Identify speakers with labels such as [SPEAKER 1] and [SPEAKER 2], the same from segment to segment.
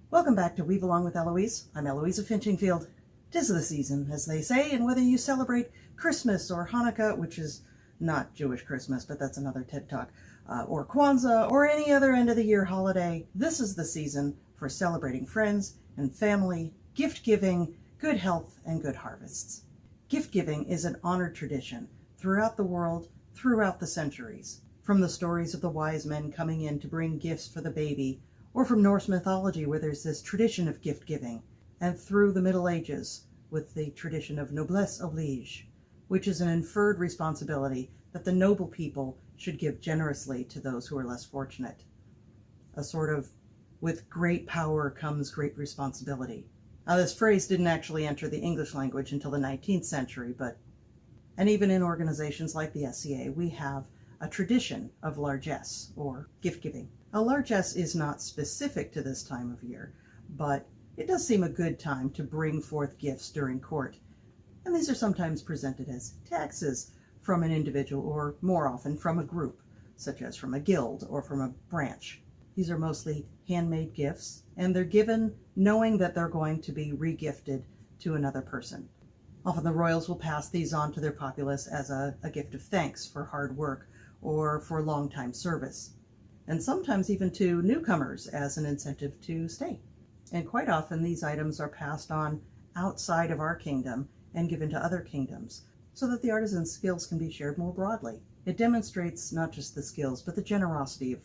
[SPEAKER 1] Welcome back to Weave Along with Elewys. I'm Elewys of Finchingfield. 'Tis the season, as they say, and whether you celebrate Christmas or Hanukkah, which is not Jewish Christmas, but that's another TED Talk, or Kwanzaa, or any other end-of-the-year holiday, this is the season for celebrating friends and family, gift-giving, good health, and good harvests. Gift-giving is an honored tradition throughout the world, throughout the centuries. From the stories of the wise men coming in to bring gifts for the baby, or from Norse mythology where there's this tradition of gift-giving, and through the Middle Ages with the tradition of noblesse oblige, which is an inferred responsibility that the noble people should give generously to those who are less fortunate. A sort of, with great power comes great responsibility. Now, this phrase didn't actually enter the English language until the 19th century, and even in organizations like the SCA, we have a tradition of largesse, or gift-giving. A largesse is not specific to this time of year, but it does seem a good time to bring forth gifts during court. And these are sometimes presented as taxes from an individual, or more often from a group, such as from a guild or from a branch. These are mostly handmade gifts, and they're given knowing that they're going to be re-gifted to another person. Often the royals will pass these on to their populace as a gift of thanks for hard work or for long-time service, and sometimes even to newcomers as an incentive to stay. And quite often these items are passed on outside of our kingdom and given to other kingdoms so that the artisan's skills can be shared more broadly. It demonstrates not just the skills, but the generosity of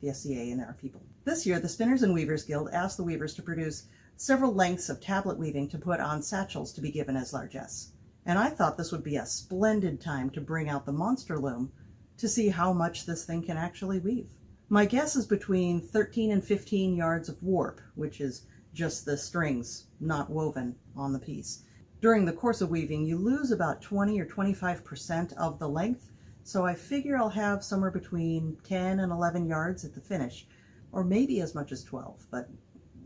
[SPEAKER 1] the SCA and our people. This year, the Spinners and Weavers Guild asked the weavers to produce several lengths of tablet weaving to put on satchels to be given as largesse. And I thought this would be a splendid time to bring out the Monster Loom to see how much this thing can actually weave. My guess is between 13 and 15 yards of warp, which is just the strings not woven on the piece. During the course of weaving, you lose about 20 or 25% of the length, so I figure I'll have somewhere between 10 and 11 yards at the finish, or maybe as much as 12, but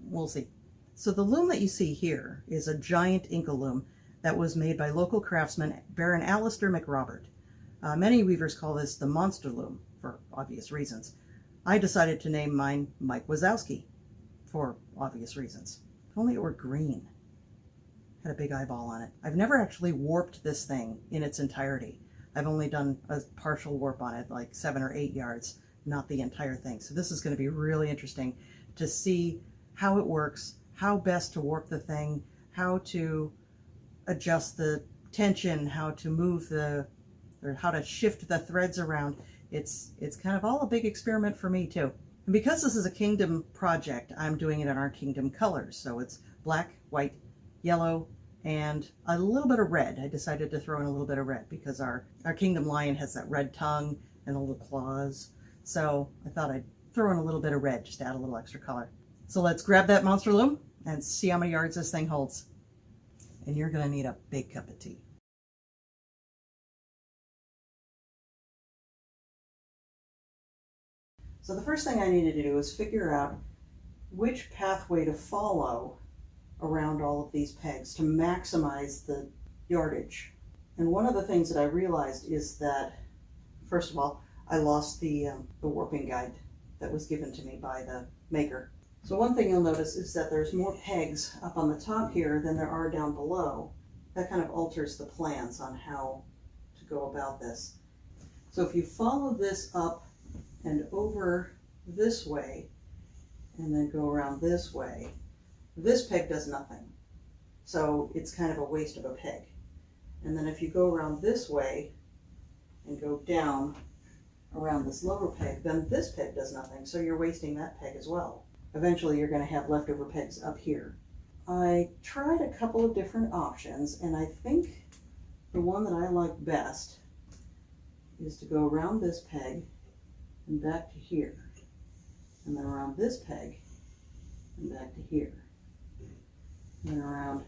[SPEAKER 1] we'll see. So the loom that you see here is a giant inkle loom that was made by local craftsman Baron Alistair McRobert. Many weavers call this the Monster Loom, for obvious reasons. I decided to name mine Mike Wazowski, for obvious reasons. If only it were green. Had a big eyeball on it. I've never actually warped this thing in its entirety. I've only done a partial warp on it, like 7 or 8 yards, not the entire thing. So this is going to be really interesting to see how it works, how best to warp the thing, how to adjust the tension, how to move or how to shift the threads around. It's kind of all a big experiment for me too. And because this is a kingdom project, I'm doing it in our kingdom colors. So it's black, white, yellow, and a little bit of red. I decided to throw in a little bit of red because our kingdom lion has that red tongue and the little claws. So I thought I'd throw in a little bit of red just to add a little extra color. So let's grab that Monster Loom and see how many yards this thing holds. And you're going to need a big cup of tea. So the first thing I needed to do is figure out which pathway to follow around all of these pegs to maximize the yardage. And one of the things that I realized is that, first of all, I lost the warping guide that was given to me by the maker. So one thing you'll notice is that there's more pegs up on the top here than there are down below. That kind of alters the plans on how to go about this. So if you follow this up and over this way, and then go around this way, this peg does nothing. So it's kind of a waste of a peg. And then if you go around this way and go down around this lower peg, then this peg does nothing. So you're wasting that peg as well. Eventually you're going to have leftover pegs up here. I tried a couple of different options, and I think the one that I like best is to go around this peg and back to here, and then around this peg and back to here, and then around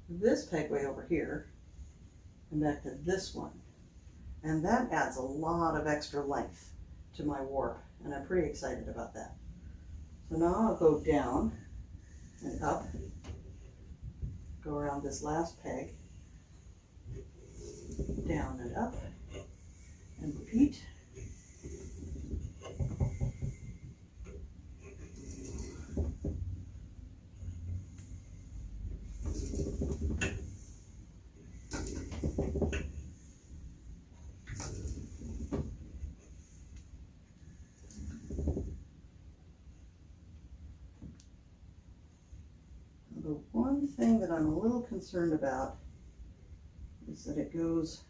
[SPEAKER 1] this peg way over here and back to this one. And that adds a lot of extra length to my warp, and I'm pretty excited about that. So now I'll go down and up, go around this last peg, down and up, and repeat. thing that I'm a little concerned about is that it goes,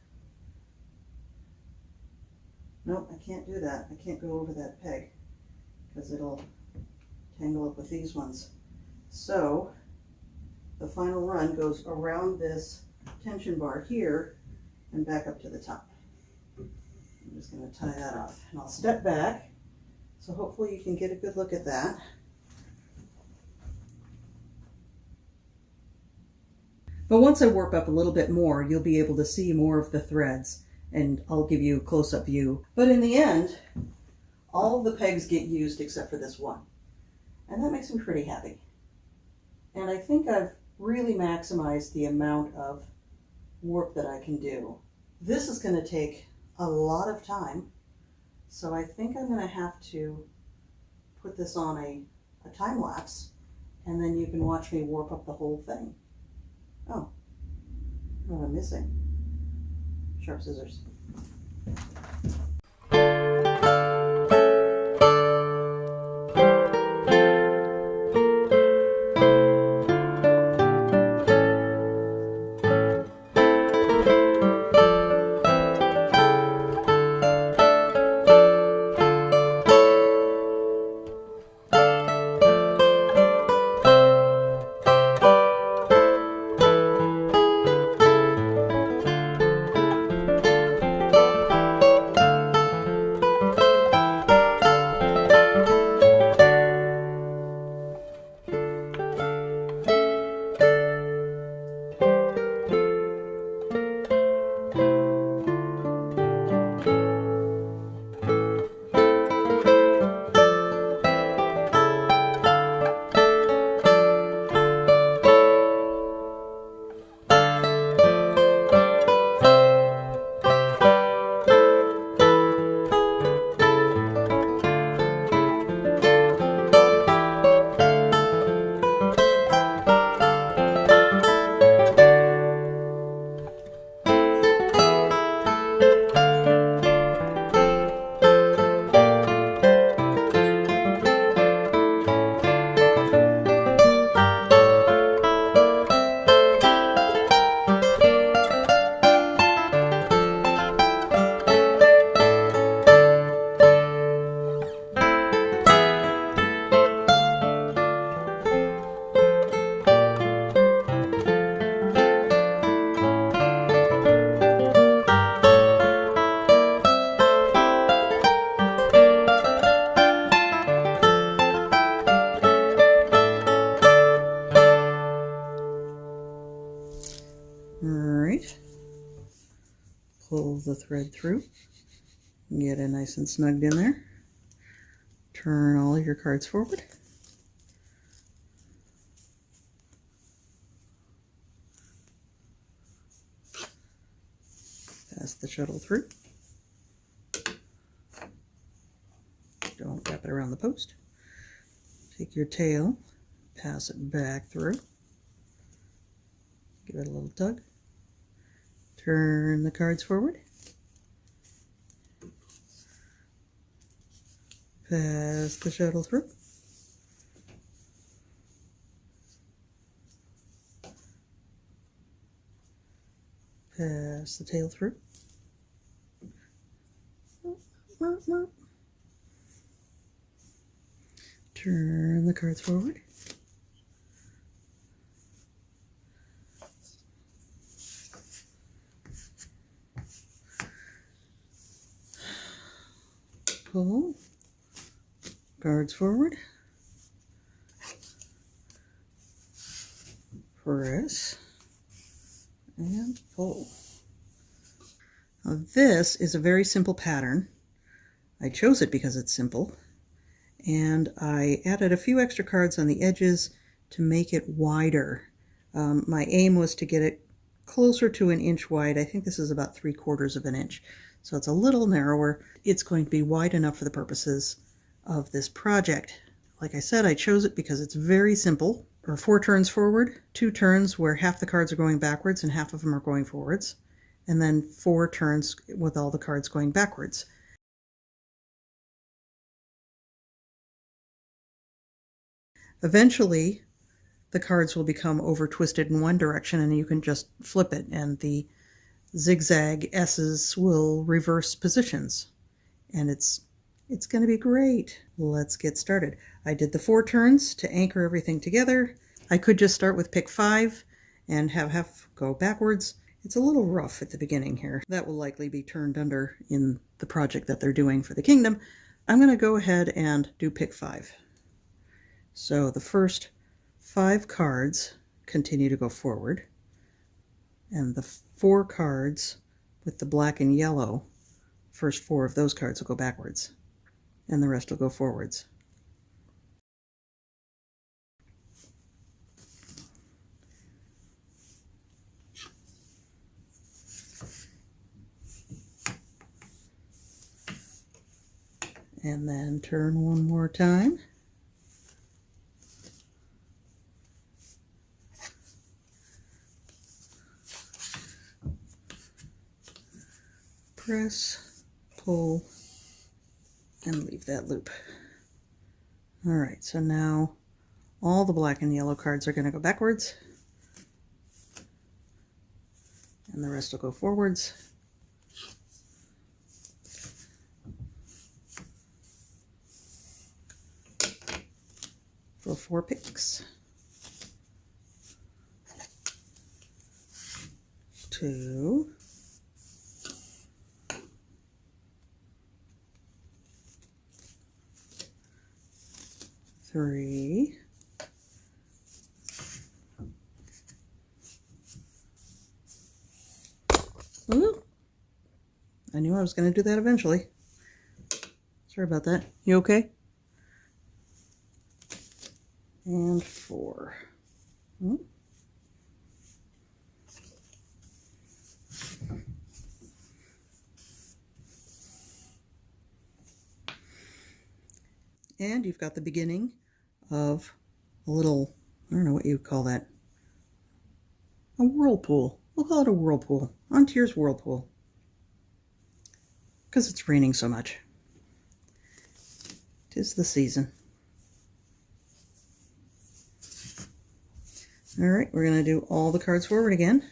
[SPEAKER 1] nope, I can't do that. I can't go over that peg because it'll tangle up with these ones. So the final run goes around this tension bar here and back up to the top. I'm just going to tie that off, and I'll step back so hopefully you can get a good look at that. But once I warp up a little bit more, you'll be able to see more of the threads, and I'll give you a close-up view. But in the end, all of the pegs get used except for this one. And that makes me pretty happy. And I think I've really maximized the amount of warp that I can do. This is going to take a lot of time, so I think I'm going to have to put this on a time lapse, and then you can watch me warp up the whole thing. Oh, what am I missing? Sharp scissors. Pull the thread through, get it nice and snugged in there. Turn all your cards forward. Pass the shuttle through. Don't wrap it around the post. Take your tail, pass it back through. Give it a little tug. Turn the cards forward. Pass the shuttle through. Pass the tail through. Turn the cards forward. Pull, cards forward, press, and pull. Now this is a very simple pattern. I chose it because it's simple, and I added a few extra cards on the edges to make it wider. My aim was to get it closer to an inch wide. I think this is about 3/4 of an inch. So it's a little narrower. It's going to be wide enough for the purposes of this project. Like I said, I chose it because it's very simple. There are 4 turns forward, 2 turns where half the cards are going backwards and half of them are going forwards, and then 4 turns with all the cards going backwards. Eventually, the cards will become over twisted in one direction and you can just flip it and the zigzag S's will reverse positions. And it's going to be great. Let's get started. I did the 4 turns to anchor everything together. I could just start with pick 5 and have half go backwards. It's a little rough at the beginning here. That will likely be turned under in the project that they're doing for the kingdom. I'm going to go ahead and do pick 5. So the first 5 cards continue to go forward, and the 4 cards with the black and yellow, first 4 of those cards will go backwards, and the rest will go forwards. And then turn one more time. Press, pull, and leave that loop. All right, so now all the black and yellow cards are going to go backwards, and the rest will go forwards. For 4 picks. 2, 3, 4. Ooh. I knew I was going to do that eventually. Sorry about that. You okay? And 4. Hmm. And you've got the beginning of a little, I don't know what you would call that, a whirlpool. We'll call it a whirlpool. Ontier's whirlpool. Because it's raining so much. 'Tis the season. All right, we're going to do all the cards forward again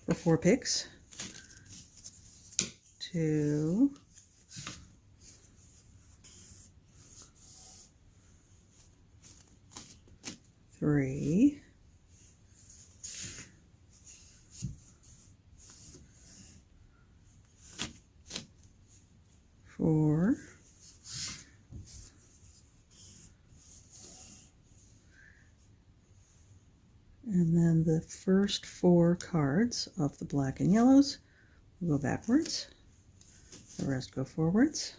[SPEAKER 1] for 4 picks. 2, 3, 4, and then the first 4 cards of the black and yellows will go backwards. The rest go forwards.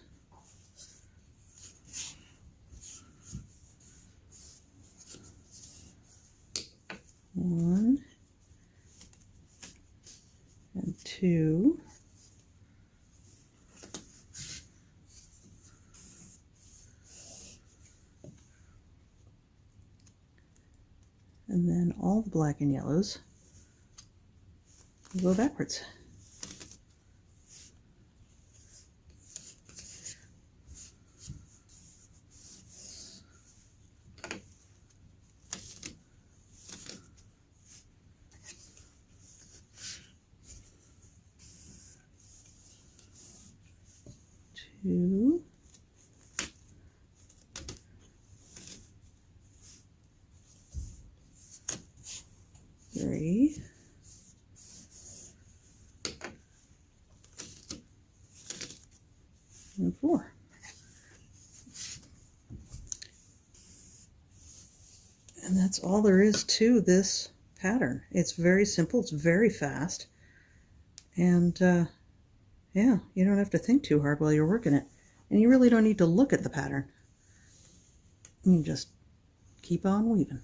[SPEAKER 1] One and 2. And then all the black and yellows will go backwards. Two, 3, and 4. And that's all there is to this pattern. It's very simple, it's very fast, and yeah, you don't have to think too hard while you're working it. And you really don't need to look at the pattern. You just keep on weaving.